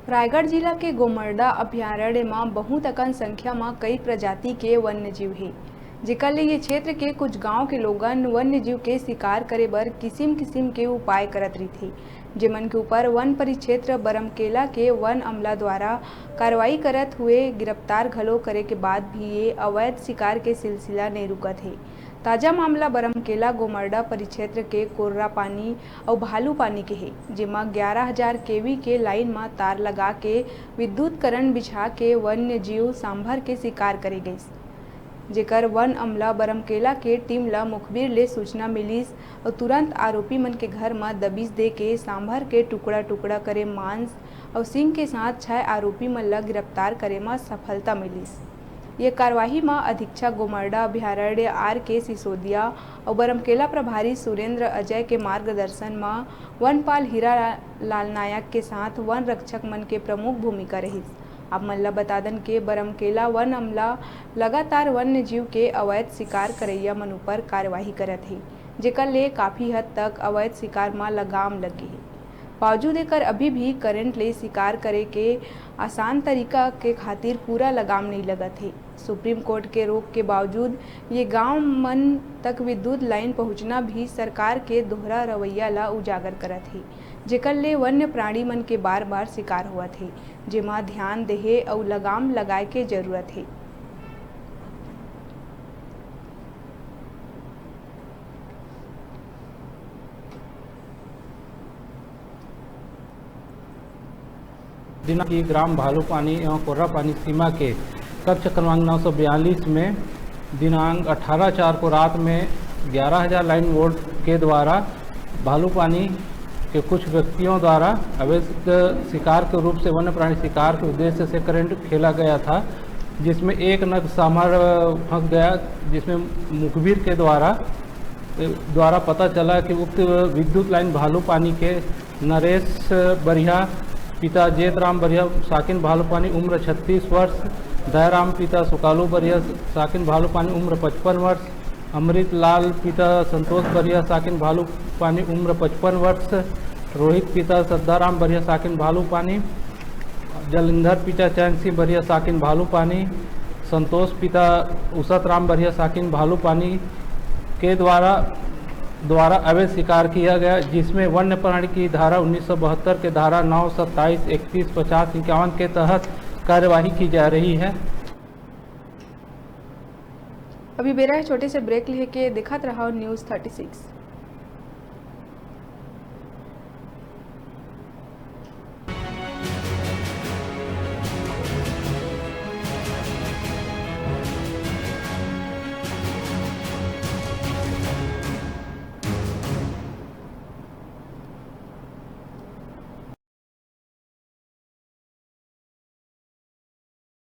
रायगढ़ जिला के गोमर्दा अभयारण्य में बहुत अकन संख्या में कई प्रजाति के वन्य जीव है, जेकर ले ये क्षेत्र के कुछ गांव के लोगन वन्य जीव के शिकार करे बर किसिम किसिम के उपाय करत रही, जेमन के ऊपर वन परिक्षेत्र बरमकेला के वन अमला द्वारा कार्रवाई करत हुए गिरफ्तार घलो करे के बाद भी ये अवैध शिकार के सिलसिला नहीं रुकत है। ताजा मामला बरमकेला गोमर्दा परिक्षेत्र के कोर्रा पानी और भालू पानी के है, जेमा 11,000 केवी के लाइन में तार लगा के विद्युत करंट बिछा के वन्य जीव सांभर के शिकार करे गईस, जेकर वन अमला बरमकेला के टीम ला मुखबिर ले सूचना मिलीस और तुरंत आरोपी मन के घर में दबिश दे के सांभर के टुकड़ा टुकड़ा करे मांस और सिंह के साथ 6 आरोपी मन ला गिरफ्तार करे में सफलता मिलीस। ये कार्यवाही में अधीक्षक गोमर्दा अभयारण्य R.K. सिसोदिया और बरमकेला प्रभारी सुरेंद्र अजय के मार्गदर्शन में वनपाल हीरा लाल नायक के साथ वन रक्षक मन के प्रमुख भूमिका रही। अब मल्ला बतादन के बरमकेला वन अमला लगातार वन्य जीव के अवैध शिकार करैया मन ऊपर कार्यवाही करत है, जेकर ले काफी हद तक अवैध शिकार में लगाम लगी है। बावजूद एकर अभी भी करंट ले शिकार करे के आसान तरीका के खातिर पूरा लगाम नहीं लगत है। सुप्रीम कोर्ट के रोक के बावजूद ये गांव मन तक विद्युत लाइन पहुंचना भी सरकार के दोहरा रवैया ला उजागर करत है, जेकर ले वन्य प्राणी मन के बार बार शिकार होवत है, जेमा ध्यान देहे और लगाम लगाए के जरूरत है। दिनांक की ग्राम भालू पानी एवं कोर्रा पानी सीमा के कक्ष क्रमांक 942 में दिनांक 18/4 को रात में 11,000 लाइन वोल्ट के द्वारा भालू पानी के कुछ व्यक्तियों द्वारा अवैध शिकार के रूप से वन्य प्राणी शिकार के उद्देश्य से करंट खेला गया था, जिसमें एक नग सांभर फंस गया, जिसमें मुखबिर के द्वारा पता चला कि उक्त विद्युत लाइन भालू पानी के नरेश बरिया पिता जेतराम बरिया साकिन भालू पानी उम्र 36 वर्ष, दयाराम पिता सुकालू बरिया साकिन भालू पानी उम्र 55 वर्ष, अमृत लाल पिता संतोष बरिया साकिन भालू पानी उम्र 55 वर्ष, रोहित पिता सद्दाराम बरिया साकिन भालू पानी, जलिंधर पिता चैन सिंह बरिया साकिन भालू पानी, संतोष पिता उसत राम बरिया साकिन भालू पानी के द्वारा अवैध शिकार किया गया, जिसमें वन्य प्राणी की धारा 1972 के धारा 9, 27, 31, 50, 51 के तहत कार्यवाही की जा रही है। अभी बेरा छोटे से ब्रेक लेके दिखात रहा न्यूज़ 36।